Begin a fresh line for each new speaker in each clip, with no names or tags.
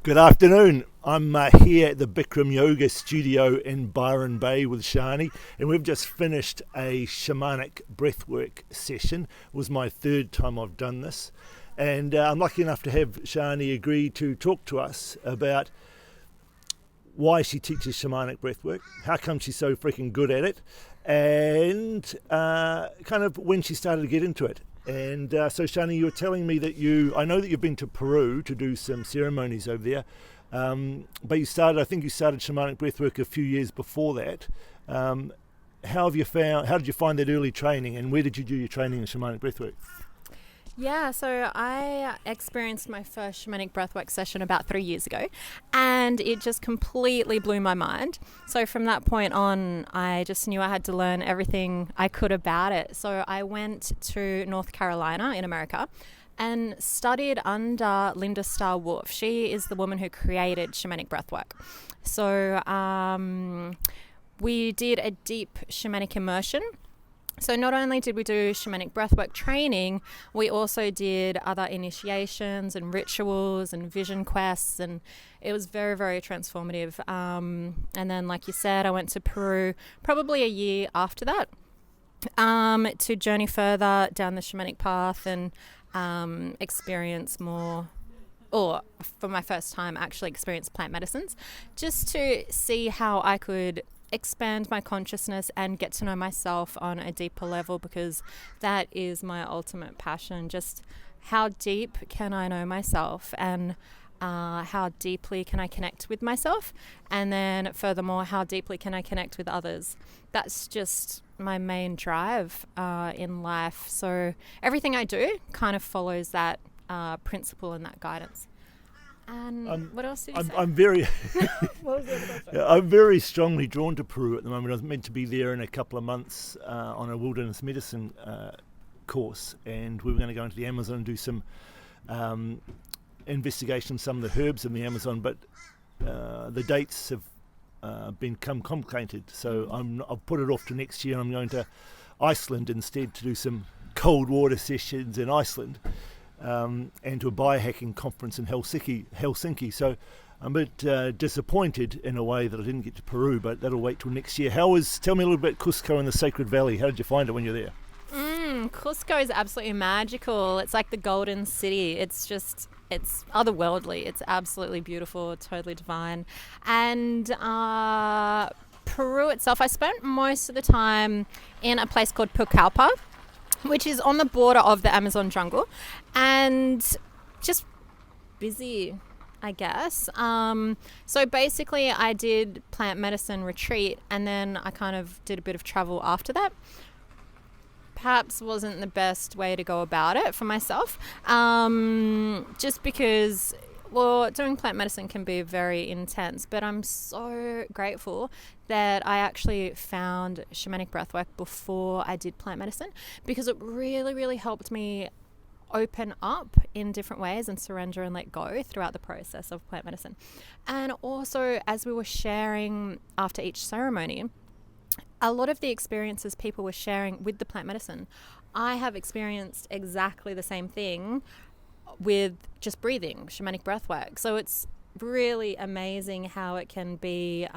Good afternoon. I'm here at the Bikram Yoga Studio in Byron Bay with Sharnee, and we've just finished a Shamanic Breathwork session. It was my third time I've done this, and I'm lucky enough to have Sharnee agree to talk to us about why she teaches Shamanic Breathwork, how come she's so freaking good at it, and kind of when she started to get into it. And so, Sharnee, you were telling me that I know that you've been to Peru to do some ceremonies over there, but I think you started Shamanic Breathwork a few years before that. How did you find that early training, and where did you do your training in Shamanic Breathwork?
Yeah, so I experienced my first Shamanic Breathwork session about 3 years ago, and it just completely blew my mind. So from that point on, I just knew I had to learn everything I could about it. So I went to North Carolina in America and studied under Linda Starr-Wolf. She is the woman who created Shamanic Breathwork. So we did a deep shamanic immersion. So not only did we do shamanic breathwork training, we also did other initiations and rituals and vision quests, and it was very, very transformative. And then, like you said, I went to Peru probably a year after that to journey further down the shamanic path and experience more, or for my first time actually experience plant medicines, just to see how I could expand my consciousness and get to know myself on a deeper level, because that is my ultimate passion. Just how deep can I know myself, and how deeply can I connect with myself, and then furthermore, how deeply can I connect with others. That's just my main drive in life. So everything I do kind of follows that principle and that guidance. And what else did you say?
I'm very,
What was the other question?
I'm very strongly drawn to Peru at the moment. I was meant to be there in a couple of months on a wilderness medicine course, and we were going to go into the Amazon and do some investigation of some of the herbs in the Amazon, but the dates have become complicated, so I've put it off to next year. I'm going to Iceland instead to do some cold water sessions in Iceland. And to a biohacking conference in Helsinki. So I'm a bit disappointed in a way that I didn't get to Peru, but that'll wait till next year. Tell me a little bit Cusco and the Sacred Valley. How did you find it when you're there?
Cusco is absolutely magical. It's like the golden city. It's otherworldly. It's absolutely beautiful, totally divine. And Peru itself, I spent most of the time in a place called Pucallpa, which is on the border of the Amazon jungle, and just busy, I guess. So basically I did plant medicine retreat, and then I kind of did a bit of travel after that. Perhaps wasn't the best way to go about it for myself, just because, well, doing plant medicine can be very intense, but I'm so grateful that I actually found shamanic breathwork before I did plant medicine, because it really, really helped me open up in different ways and surrender and let go throughout the process of plant medicine. And also, as we were sharing after each ceremony, a lot of the experiences people were sharing with the plant medicine, I have experienced exactly the same thing with just breathing, shamanic breathwork. So it's really amazing how it can be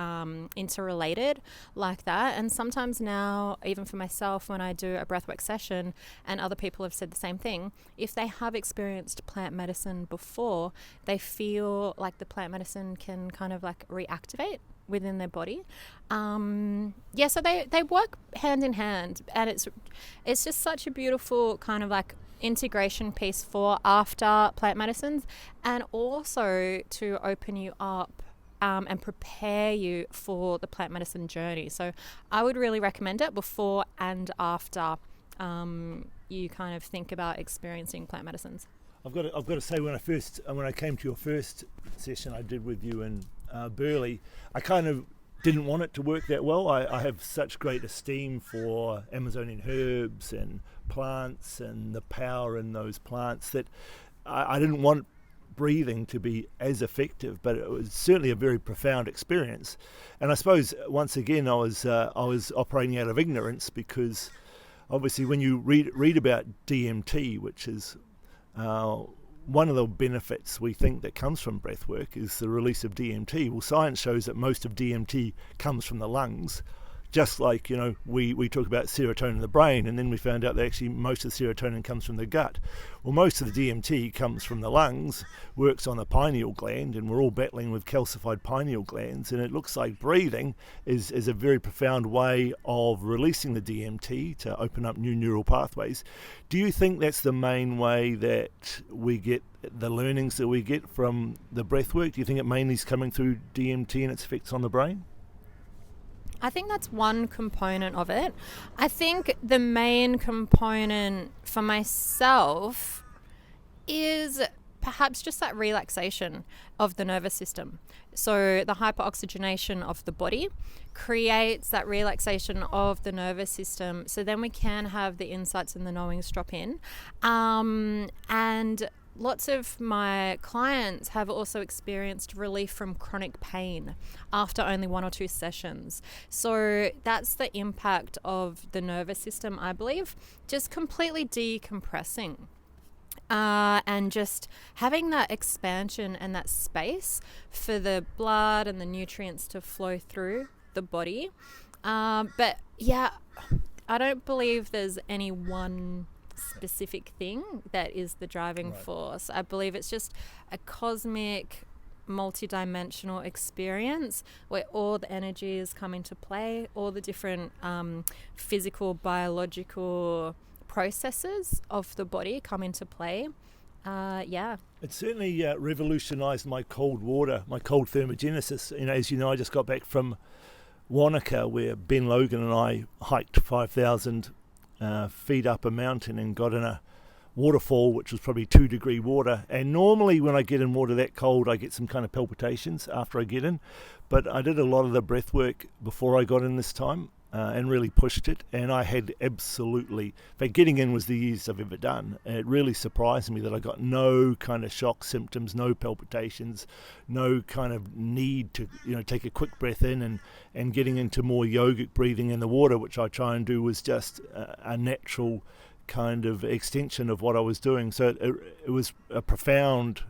interrelated like that. And sometimes now, even for myself, when I do a breathwork session, and other people have said the same thing, if they have experienced plant medicine before, they feel like the plant medicine can kind of like reactivate within their body. So they work hand in hand, and it's just such a beautiful kind of like integration piece for after plant medicines, and also to open you up and prepare you for the plant medicine journey. So I would really recommend it before and after you kind of think about experiencing plant medicines.
I've got to say, when I came to your first session I did with you in Burleigh, I kind of didn't want it to work that well. I have such great esteem for Amazonian herbs and plants and the power in those plants that I didn't want breathing to be as effective, but it was certainly a very profound experience. And I suppose once again I was operating out of ignorance, because obviously when you read about DMT, which is one of the benefits we think that comes from breath work is the release of DMT. Well, science shows that most of DMT comes from the lungs. Just like, we talk about serotonin in the brain, and then we found out that actually most of the serotonin comes from the gut. Well, most of the DMT comes from the lungs, works on the pineal gland, and we're all battling with calcified pineal glands, and it looks like breathing is a very profound way of releasing the DMT to open up new neural pathways. Do you think that's the main way that we get the learnings that we get from the breath work? Do you think it mainly is coming through DMT and its effects on the brain?
I think that's one component of it. I think the main component for myself is perhaps just that relaxation of the nervous system. So the hyperoxygenation of the body creates that relaxation of the nervous system, so then we can have the insights and the knowings drop in. And lots of my clients have also experienced relief from chronic pain after only 1 or 2 sessions. So that's the impact of the nervous system, I believe, just completely decompressing. And just having that expansion and that space for the blood and the nutrients to flow through the body. But yeah, I don't believe there's any one specific thing that is the driving force. I believe it's just a cosmic, multi-dimensional experience where all the energies come into play, all the different physical, biological processes of the body come into play. It
certainly revolutionized my cold thermogenesis. As you know, I just got back from Wanaka, where Ben Logan and I hiked 5,000 feet up a mountain and got in a waterfall which was probably 2-degree water, and normally when I get in water that cold I get some kind of palpitations after I get in, but I did a lot of the breath work before I got in this time and really pushed it, and I had absolutely, in fact getting in was the easiest I've ever done. It really surprised me that I got no kind of shock symptoms, no palpitations, no kind of need to take a quick breath in, and getting into more yogic breathing in the water, which I try and do, was just a natural kind of extension of what I was doing. So it was a profound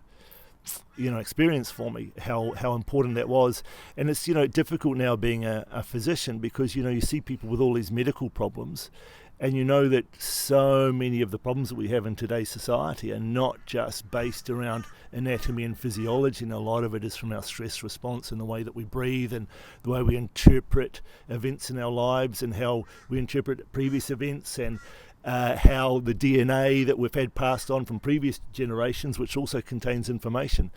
experience for me, how important that was. And it's difficult now being a physician, because you see people with all these medical problems, and that so many of the problems that we have in today's society are not just based around anatomy and physiology, and a lot of it is from our stress response and the way that we breathe and the way we interpret events in our lives and how we interpret previous events, and how the DNA that we've had passed on from previous generations, which also contains information.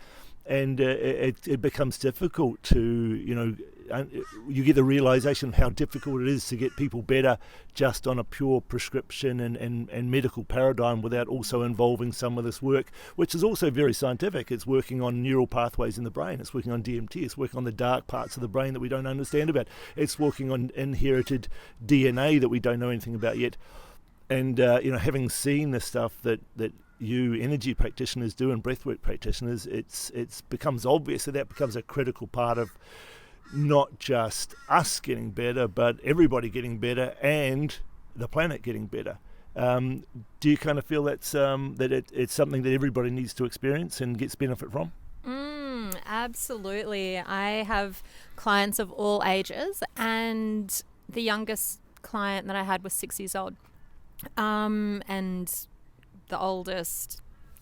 And it becomes difficult to, you get the realization of how difficult it is to get people better just on a pure prescription and medical paradigm, without also involving some of this work, which is also very scientific. It's working on neural pathways in the brain. It's working on DMT. It's working on the dark parts of the brain that we don't understand about. It's working on inherited DNA that we don't know anything about yet. And having seen the stuff that you energy practitioners do and breathwork practitioners, it's becomes obvious that becomes a critical part of not just us getting better, but everybody getting better and the planet getting better. Do you kind of feel that's it's something that everybody needs to experience and gets benefit from?
Absolutely. I have clients of all ages, and the youngest client that I had was 6 years old. And the oldest,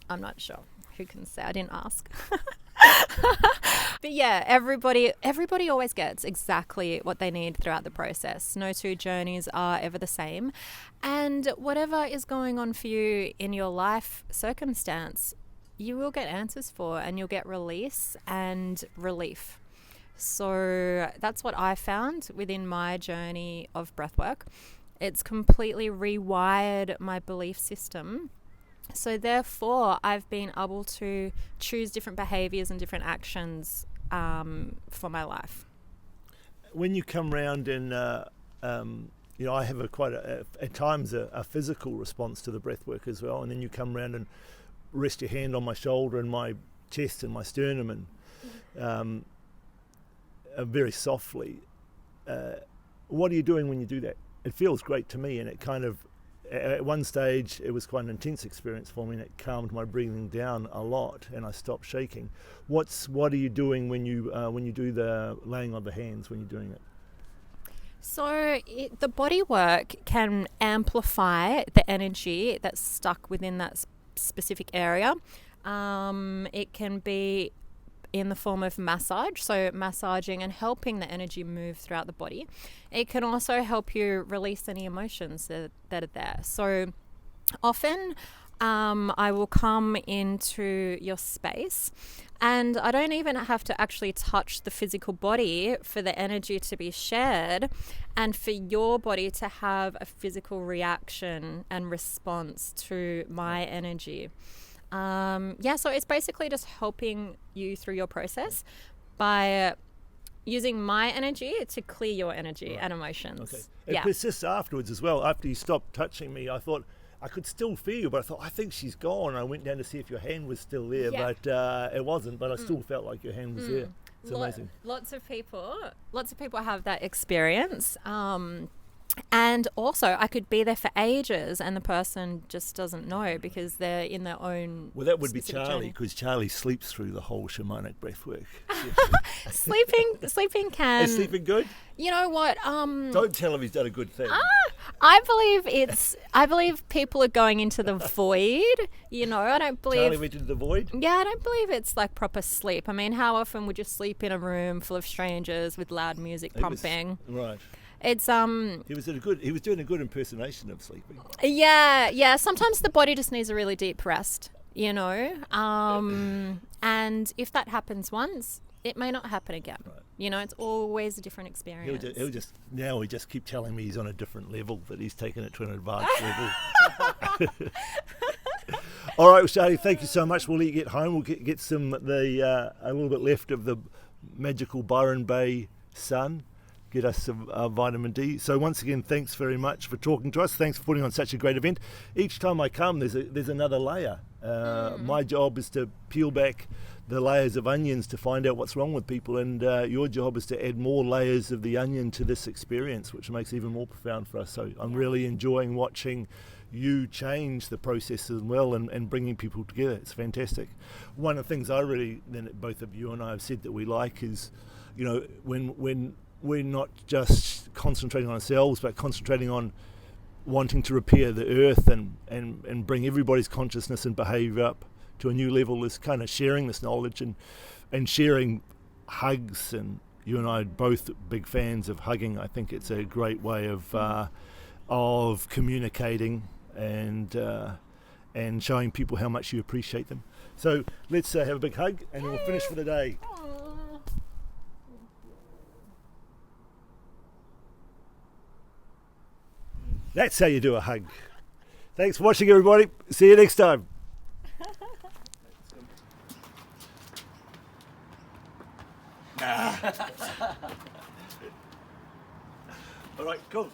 I'm not sure. Who can say? I didn't ask. But yeah, everybody always gets exactly what they need throughout the process. No two journeys are ever the same. And whatever is going on for you in your life circumstance, you will get answers for, and you'll get release and relief. So that's what I found within my journey of breathwork. It's completely rewired my belief system. So therefore, I've been able to choose different behaviors and different actions for my life.
When you come round and, I have at times a physical response to the breath work as well. And then you come round and rest your hand on my shoulder and my chest and my sternum and very softly. What are you doing when you do that? It feels great to me, and it kind of at one stage it was quite an intense experience for me, and it calmed my breathing down a lot, and I stopped shaking. What are you doing when you do the laying on the hands when you're doing it?
So the body work can amplify the energy that's stuck within that specific area. It can be in the form of massage, so massaging and helping the energy move throughout the body. It can also help you release any emotions that are there. So often I will come into your space, and I don't even have to actually touch the physical body for the energy to be shared and for your body to have a physical reaction and response to my energy. So it's basically just helping you through your process by using my energy to clear your energy and emotions.
Okay. It persists afterwards as well. After you stopped touching me, I thought I could still feel you, but I thought, I think she's gone. I went down to see if your hand was still there, but it wasn't, but I still felt like your hand was there. It's amazing.
Lots of people have that experience. And also, I could be there for ages and the person just doesn't know because they're in their own.
Well, that would be Charlie, because Charlie sleeps through the whole shamanic breathwork.
Sleeping can.
Is sleeping good?
You know what?
Don't tell him he's done a good thing.
I believe people are going into the void. You know, I don't believe.
Charlie went into the void?
Yeah, I don't believe it's like proper sleep. I mean, how often would you sleep in a room full of strangers with loud music pumping?
Right.
It's
He was doing a good impersonation of sleeping.
Yeah. Sometimes the body just needs a really deep rest, you know. And if that happens once, it may not happen again. Right. You know, it's always a different experience.
He'll just keep telling me he's on a different level, that he's taken it to an advanced level. All right, Sharnee, thank you so much. We'll let you get home. We'll get some a little bit left of the magical Byron Bay sun. Get us some vitamin D. So once again, thanks very much for talking to us. Thanks for putting on such a great event. Each time I come, there's another layer. My job is to peel back the layers of onions to find out what's wrong with people, and your job is to add more layers of the onion to this experience, which makes it even more profound for us. So I'm really enjoying watching you change the process as well and bringing people together. It's fantastic. One of the things that both of you and I have said that we like is, you know, when we're not just concentrating on ourselves, but concentrating on wanting to repair the earth and bring everybody's consciousness and behaviour up to a new level, is kind of sharing this knowledge and sharing hugs. And you and I are both big fans of hugging. I think it's a great way of communicating and showing people how much you appreciate them. So let's have a big hug and we'll finish for the day. That's how you do a hug. Thanks for watching, everybody. See you next time. All right, cool.